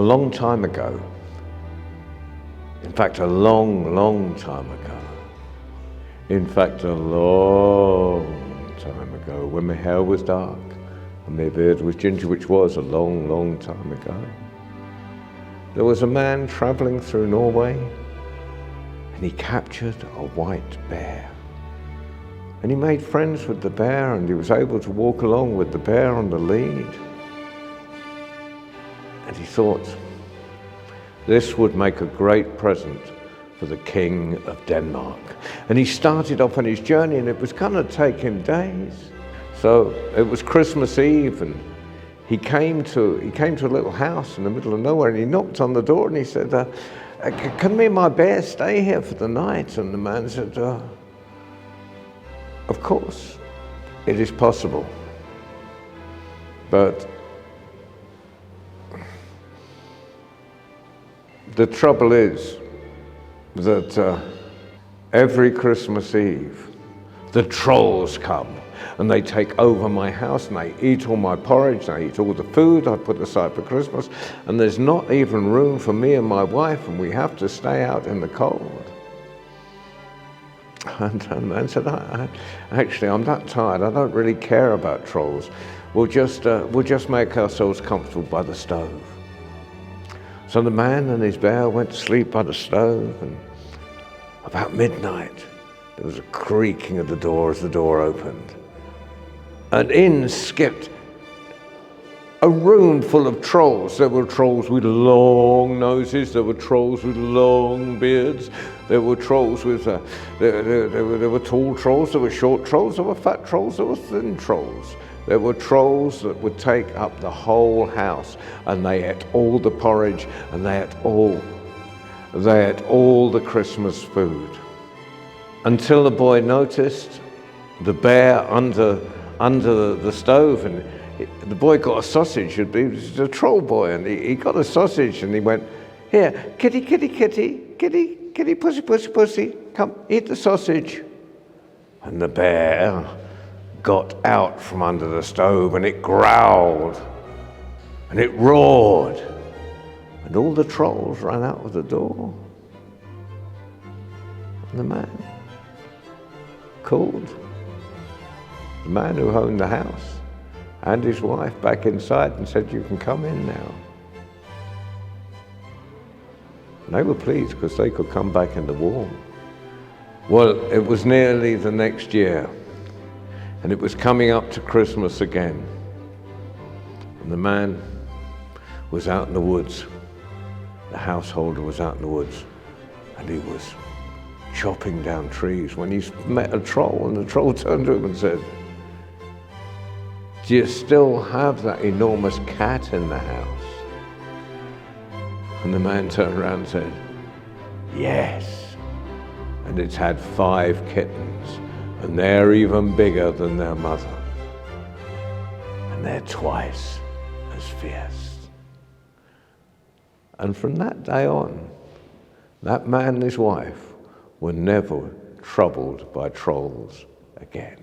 long time ago, in fact a long time ago, in fact a long time ago, when my hair was dark and my beard was ginger, which was a long time ago, there was a man travelling through Norway, and he captured a white bear. And he made friends with the bear, and he was able to walk along with the bear on the lead. And he thought, this would make a great present for the King of Denmark. And he started off on his journey, and it was going to take him days. So it was Christmas Eve, and he came to a little house in the middle of nowhere, and he knocked on the door, and he said, can me and my bear stay here for the night? And the man said, of course, it is possible, but the trouble is that every Christmas Eve, the trolls come and they take over my house and they eat all my porridge, they eat all the food I put aside for Christmas, and there's not even room for me and my wife, and we have to stay out in the cold. And the man said, actually, I'm that tired, I don't really care about trolls. We'll just make ourselves comfortable by the stove. So the man and his bear went to sleep by the stove, and about midnight, there was a creaking of the door as the door opened. And in skipped a room full of trolls. There were trolls with long noses, there were trolls with long beards, there were trolls with, there were tall trolls, there were short trolls, there were fat trolls, there were thin trolls. There were trolls that would take up the whole house, and they ate all the porridge, and they ate all the Christmas food. Until the boy noticed the bear under the stove, and the boy got a sausage. He was a troll boy, and he got a sausage, and he went, here, kitty, kitty, kitty, kitty, kitty, pussy, pussy, pussy, come, eat the sausage. And the bear got out from under the stove, and it growled, and it roared, and all the trolls ran out of the door. And the man called the man who owned the house and his wife back inside and said, you can come in now. And they were pleased because they could come back in the warm. Well, it was nearly the next year, and it was coming up to Christmas again. And the man was out in the woods. The householder was out in the woods, and he was chopping down trees when he met a troll, and the troll turned to him and said, do you still have that enormous cat in the house? And the man turned around and said, yes. And it's had 5 kittens, and they're even bigger than their mother. And they're twice as fierce. And from that day on, that man and his wife were never troubled by trolls again.